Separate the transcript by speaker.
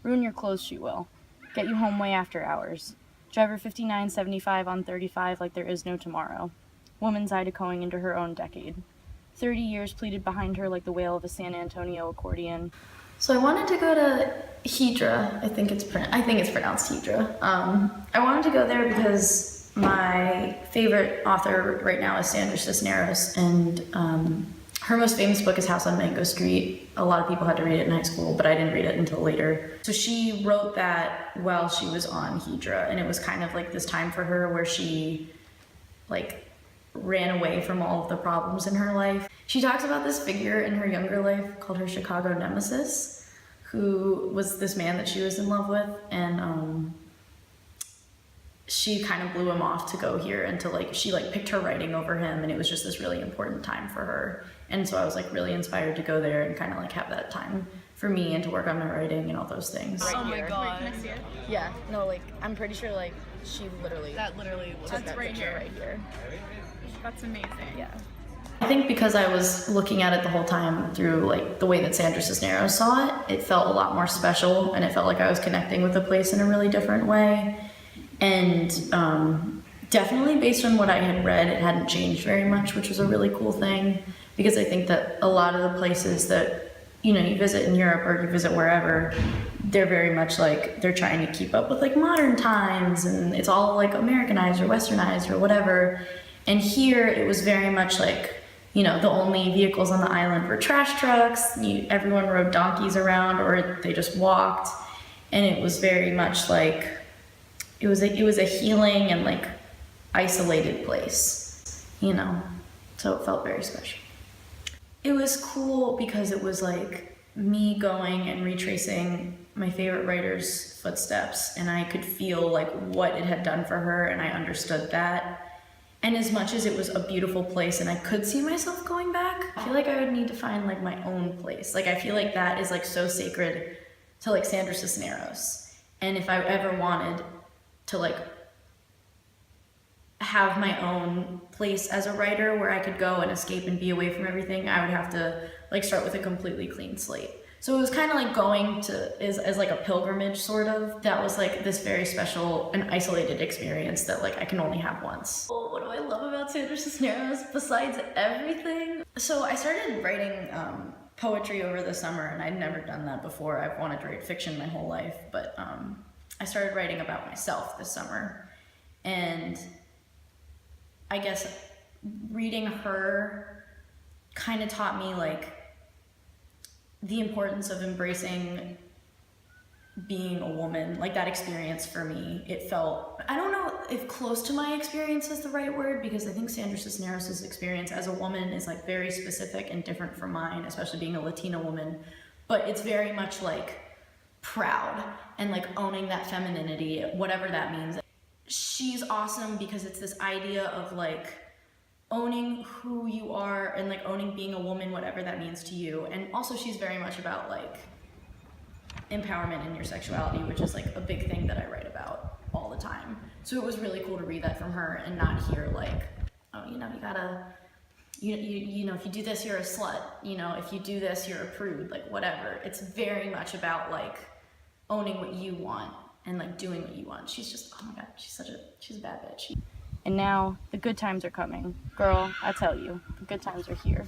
Speaker 1: Ruin your clothes, she will. Get you home way after hours. Drive her 59.75 on 35 like there is no tomorrow. Woman Zydecoing into her own decade. 30 years pleated behind her like the wail of a San Antonio accordion.
Speaker 2: So I wanted to go to Hydra. I think it's pronounced Hydra. I wanted to go there because my favorite author right now is Sandra Cisneros, and her most famous book is House on Mango Street. A lot of people had to read it in high school, but I didn't read it until later. So she wrote that while she was on Hydra, and it was kind of like this time for her where she ran away from all of the problems in her life. She talks about this figure in her younger life called her Chicago nemesis, who was this man that she was in love with, and she kind of blew him off to go here, and she picked her writing over him, and it was just this really important time for her. And so I was really inspired to go there and kind of have that time for me and to work on my writing and all those things.
Speaker 3: Oh my god.
Speaker 1: Wait, can I see it?
Speaker 2: Yeah, no, I'm pretty sure she literally
Speaker 3: was
Speaker 2: took that
Speaker 3: right
Speaker 2: picture
Speaker 3: here.
Speaker 2: right here.
Speaker 3: That's amazing.
Speaker 2: Yeah. I think because I was looking at it the whole time through the way that Sandra Cisneros saw it, it felt a lot more special, and it felt like I was connecting with the place in a really different way. And definitely based on what I had read, it hadn't changed very much, which was a really cool thing, because I think that a lot of the places that you visit in Europe or you visit wherever, they're very much they're trying to keep up with modern times, and it's all Americanized or westernized or whatever. And here it was very much the only vehicles on the island were trash trucks. Everyone rode donkeys around, or they just walked, and it was very much it was a healing and isolated place, so it felt very special. It was cool because it was me going and retracing my favorite writer's footsteps, and I could feel what it had done for her, and I understood that. And as much as it was a beautiful place and I could see myself going back, I feel I would need to find my own place. I feel that is so sacred to Sandra Cisneros. And if I ever wanted to have my own place as a writer where I could go and escape and be away from everything, I would have to start with a completely clean slate. So it was kind of going to as a pilgrimage, sort of. That was this very special and isolated experience that I can only have once. Oh, what do I love about Sandra Cisneros besides everything? So I started writing poetry over the summer, and I'd never done that before. I've wanted to write fiction my whole life, but I started writing about myself this summer. And I guess reading her kind of taught me the importance of embracing being a woman. That experience for me, it felt, I don't know if close to my experience is the right word, because I think Sandra Cisneros' experience as a woman is very specific and different from mine, especially being a Latina woman, but it's very much proud and owning that femininity, whatever that means. She's awesome because it's this idea of owning who you are and owning being a woman, whatever that means to you. And also she's very much about empowerment in your sexuality, which is a big thing that I write about all the time. So it was really cool to read that from her and not hear oh, you gotta, if you do this, you're a slut. If you do this, you're a prude, whatever. It's very much about owning what you want and doing what you want. She's just, oh my god, she's a bad bitch.
Speaker 1: And now, the good times are coming. Girl, I tell you, the good times are here.